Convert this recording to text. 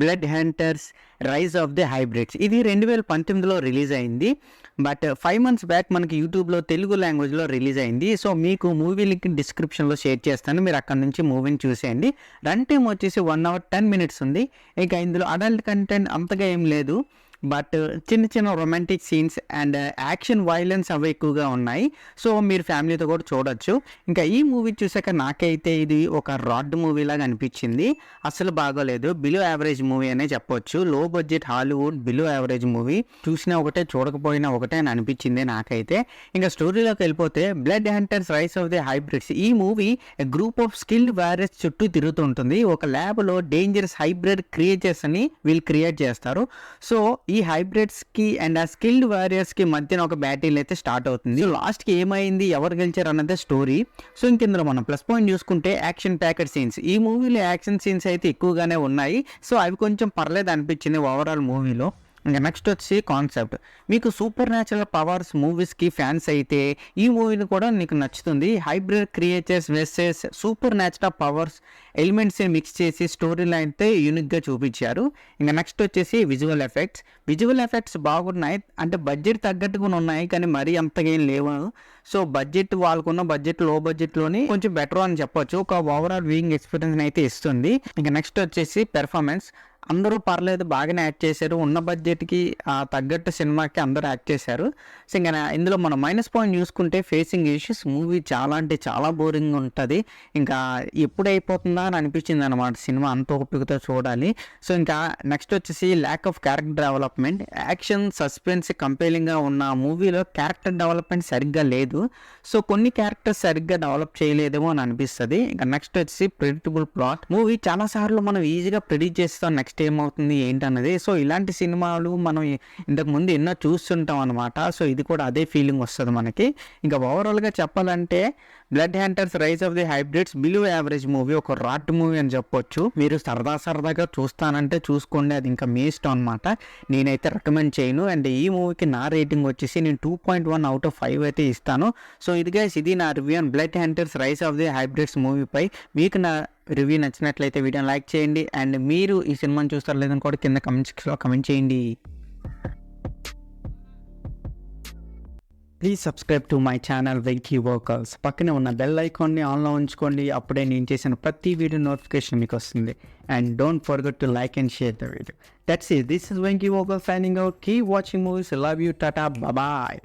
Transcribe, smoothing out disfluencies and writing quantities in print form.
Blood hunters rise of the hybrids. ఇది 2019లో release అయింది. బట్ 5 మంత్స్ బ్యాక్ మనకి యూట్యూబ్లో తెలుగు లాంగ్వేజ్లో రిలీజ్ అయింది. సో మీకు మూవీ లింక్ డిస్క్రిప్షన్లో షేర్ చేస్తాను, మీరు అక్కడ నుంచి మూవీని చూసేయండి. రన్ టైం వచ్చేసి 1 hour 10 minutes ఉంది. ఇక ఇందులో అడల్ట్ కంటెంట్ అంతగా ఏం లేదు, బట్ చిన్న చిన్న romantic scenes and action violence అవి ఎక్కువగా ఉన్నాయి. సో మీరు ఫ్యామిలీతో కూడా చూడొచ్చు. ఇంకా ఈ మూవీ చూసాక నాకైతే ఇది ఒక రాడ్ మూవీ లాగా అనిపించింది. అసలు బాగోలేదు, బిలో యావరేజ్ మూవీ అనే చెప్పొచ్చు. లో budget Hollywood below average movie. చూసినా ఒకటే చూడకపోయినా ఒకటే అని అనిపించింది నాకైతే. ఇంకా స్టోరీలోకి వెళ్ళిపోతే, blood hunters rise of the hybrids. ఈ movie group of skilled warriors చుట్టూ తిరుగుతుంటుంది. ఒక ల్యాబ్లో డేంజరస్ హైబ్రిడ్ క్రియేచర్స్ అని వీళ్ళు క్రియేట్ చేస్తారు. సో ఈ హైబ్రిడ్స్ కి అండ్ ఆ స్కిల్డ్ వారియర్స్ కి మధ్యన ఒక బ్యాటిల్ అయితే స్టార్ట్ అవుతుంది. లాస్ట్ కి ఏమైంది, ఎవరు గెలిచారు అన్నదే స్టోరీ. సో ఇందులో మనం ప్లస్ పాయింట్ చూసుకుంటే యాక్షన్ ప్యాకెడ్ సీన్స్. ఈ మూవీలో యాక్షన్ సీన్స్ అయితే ఎక్కువగానే ఉన్నాయి. సో అవి కొంచెం పర్లేదు అనిపించింది ఓవరాల్ మూవీలో. ఇంకా నెక్స్ట్ వచ్చి కాన్సెప్ట్. మీకు సూపర్ న్యాచురల్ పవర్స్ మూవీస్కి ఫ్యాన్స్ అయితే ఈ మూవీని కూడా నీకు నచ్చుతుంది. Hybrid creatures versus supernatural powers ఎలిమెంట్స్ని మిక్స్ చేసి స్టోరీ లైన్ అయితే యూనిక్గా చూపించారు. ఇంకా నెక్స్ట్ వచ్చేసి విజువల్ ఎఫెక్ట్స్. విజువల్ ఎఫెక్ట్స్ బాగున్నాయి, అంటే బడ్జెట్ తగ్గట్టుగా ఉన్నాయి కానీ మరీ అంతగా ఏం లేవు. సో బడ్జెట్ వాళ్ళకున్న బడ్జెట్ లో బడ్జెట్లోని కొంచెం బెటర్ అని చెప్పొచ్చు. ఒక ఓవరాల్ వ్యూయింగ్ ఎక్స్పీరియన్స్ అయితే ఇస్తుంది. ఇంకా నెక్స్ట్ వచ్చేసి పెర్ఫార్మెన్స్. అందరూ పర్లేదు, బాగానే యాక్ట్ చేశారు. ఉన్న బడ్జెట్కి తగ్గట్టు సినిమాకి అందరూ యాక్ట్ చేశారు. సో ఇంకా ఇందులో మనం మైనస్ పాయింట్ చూసుకుంటే ఫేసింగ్ ఇష్యూస్. మూవీ చాలా అంటే చాలా బోరింగ్ ఉంటుంది. ఇంకా ఎప్పుడు అయిపోతుందా అని అనిపించింది అనమాట. సినిమా అంత ఓపికతో చూడాలి. సో ఇంకా నెక్స్ట్ వచ్చేసి lack of character development. Action suspense కంపేలింగ్గా ఉన్న మూవీలో క్యారెక్టర్ డెవలప్మెంట్ సరిగ్గా లేదు. సో కొన్ని క్యారెక్టర్స్ సరిగ్గా డెవలప్ చేయలేదేమో అని అనిపిస్తుంది. ఇంకా నెక్స్ట్ వచ్చేసి ప్రెడిక్టబుల్ ప్లాట్. మూవీ చాలాసార్లు మనం ఈజీగా ప్రెడిక్ట్ చేస్తాం నెక్స్ట్ ఏమవుతుంది ఏంటన్నది. సో ఇలాంటి సినిమాలు మనం ఇంతకు ముందు ఎన్నో చూస్తుంటాం అనమాట. సో ఇది కూడా అదే ఫీలింగ్ వస్తుంది మనకి. ఇంకా ఓవరాల్గా చెప్పాలంటే blood hunters rise of the hybrids below average movie, ఒక రాట్ మూవీ అని చెప్పొచ్చు. మీరు సరదాగా చూస్తానంటే చూసుకోండి, అది ఇంకా మీ ఇష్టం అనమాట. నేనైతే రికమెండ్ చేయను. అండ్ ఈ మూవీకి నా రేటింగ్ వచ్చేసి నేను 2.1 out of 5 అయితే ఇస్తాను. సో ఇది నా review on blood hunters rise of the hybrids మూవీపై. మీకు నా రివ్యూ నచ్చినట్లయితే వీడియోని లైక్ చేయండి. అండ్ మీరు ఈ సినిమాని చూస్తారో లేదని కూడా కింద కమెంట్స్లో కమెంట్ చేయండి. Please subscribe to my channel Venky vocals. పక్కనే ఉన్న బెల్ ఐకాన్ని ఆన్లో ఉంచుకోండి, అప్పుడే నేను చేసిన ప్రతి వీడియో నోటిఫికేషన్ మీకు వస్తుంది. And don't forget to like and share the video. That's it. This is Venky vocals signing out. Keep watching movies. Love you. Tata. Bye.